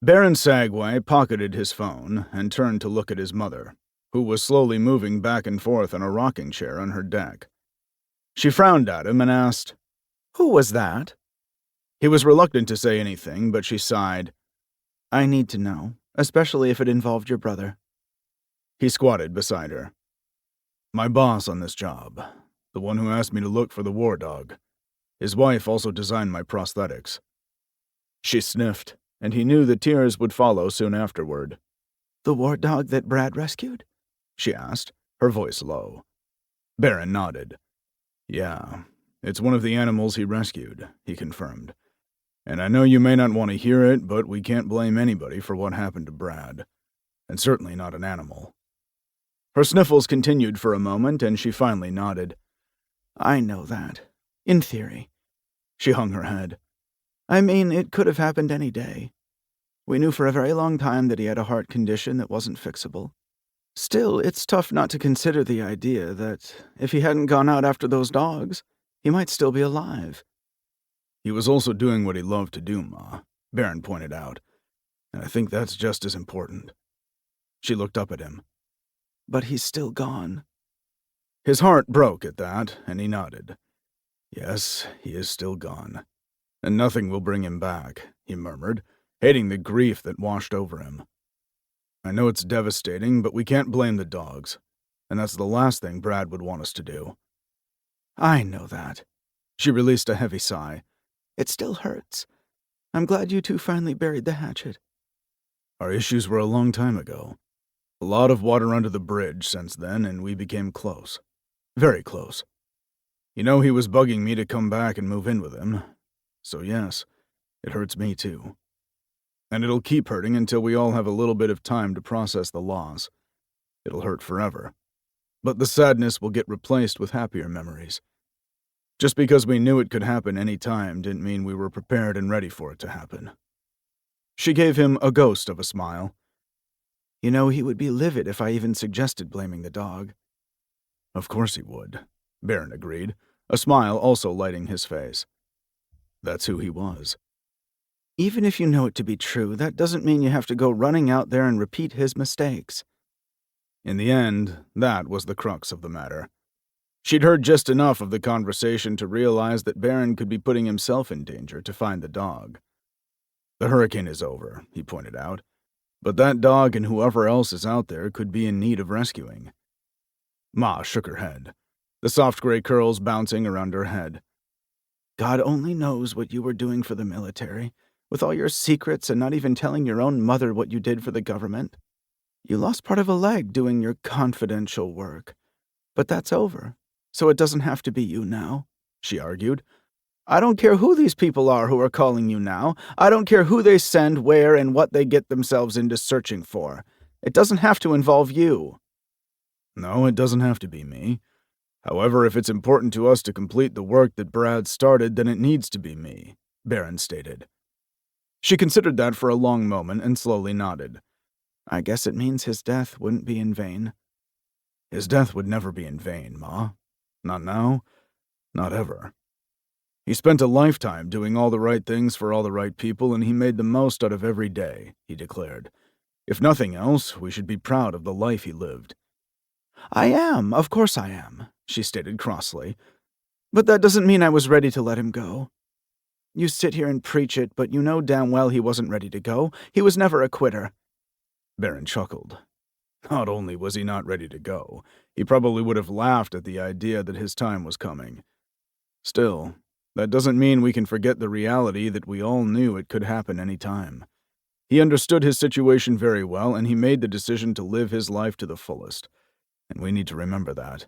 Baron Sagway pocketed his phone and turned to look at his mother, who was slowly moving back and forth in a rocking chair on her deck. She frowned at him and asked, "Who was that?" He was reluctant to say anything, but she sighed. "I need to know, especially if it involved your brother." He squatted beside her. "My boss on this job, the one who asked me to look for the war dog. His wife also designed my prosthetics." She sniffed, and he knew the tears would follow soon afterward. "The war dog that Brad rescued?" she asked, her voice low. Baron nodded. "Yeah, it's one of the animals he rescued," he confirmed. "And I know you may not want to hear it, but we can't blame anybody for what happened to Brad. And certainly not an animal." Her sniffles continued for a moment, and she finally nodded. "I know that. In theory." She hung her head. "I mean, it could have happened any day. We knew for a very long time that he had a heart condition that wasn't fixable. Still, it's tough not to consider the idea that, if he hadn't gone out after those dogs, he might still be alive." "He was also doing what he loved to do, Ma," Baron pointed out, "and I think that's just as important." She looked up at him. "But he's still gone." His heart broke at that, and he nodded. "Yes, he is still gone. And nothing will bring him back," he murmured, hating the grief that washed over him. "I know it's devastating, but we can't blame the dogs, and that's the last thing Brad would want us to do." "I know that." She released a heavy sigh. "It still hurts. I'm glad you two finally buried the hatchet." "Our issues were a long time ago. A lot of water under the bridge since then, and we became close. Very close. You know, he was bugging me to come back and move in with him. So yes, it hurts me too. And it'll keep hurting until we all have a little bit of time to process the loss. It'll hurt forever. But the sadness will get replaced with happier memories. Just because we knew it could happen any time didn't mean we were prepared and ready for it to happen." She gave him a ghost of a smile. "You know, he would be livid if I even suggested blaming the dog." "Of course he would," Baron agreed, a smile also lighting his face. "That's who he was." "Even if you know it to be true, that doesn't mean you have to go running out there and repeat his mistakes." In the end, that was the crux of the matter. She'd heard just enough of the conversation to realize that Baron could be putting himself in danger to find the dog. "The hurricane is over," he pointed out, "but that dog and whoever else is out there could be in need of rescuing." Ma shook her head, the soft gray curls bouncing around her head. "God only knows what you were doing for the military, with all your secrets and not even telling your own mother what you did for the government. You lost part of a leg doing your confidential work. But that's over, so it doesn't have to be you now," she argued. "I don't care who these people are who are calling you now. I don't care who they send, where, and what they get themselves into searching for. It doesn't have to involve you." "No, it doesn't have to be me. However, if it's important to us to complete the work that Brad started, then it needs to be me," Baron stated. She considered that for a long moment and slowly nodded. "I guess it means his death wouldn't be in vain." "His death would never be in vain, Ma. Not now, not ever. He spent a lifetime doing all the right things for all the right people, and he made the most out of every day," he declared. "If nothing else, we should be proud of the life he lived." "I am, of course I am," she stated crossly. "But that doesn't mean I was ready to let him go. You sit here and preach it, but you know damn well he wasn't ready to go. He was never a quitter." Baron chuckled. Not only was he not ready to go, he probably would have laughed at the idea that his time was coming. Still, that doesn't mean we can forget the reality that we all knew it could happen any time. He understood his situation very well, and he made the decision to live his life to the fullest. And we need to remember that.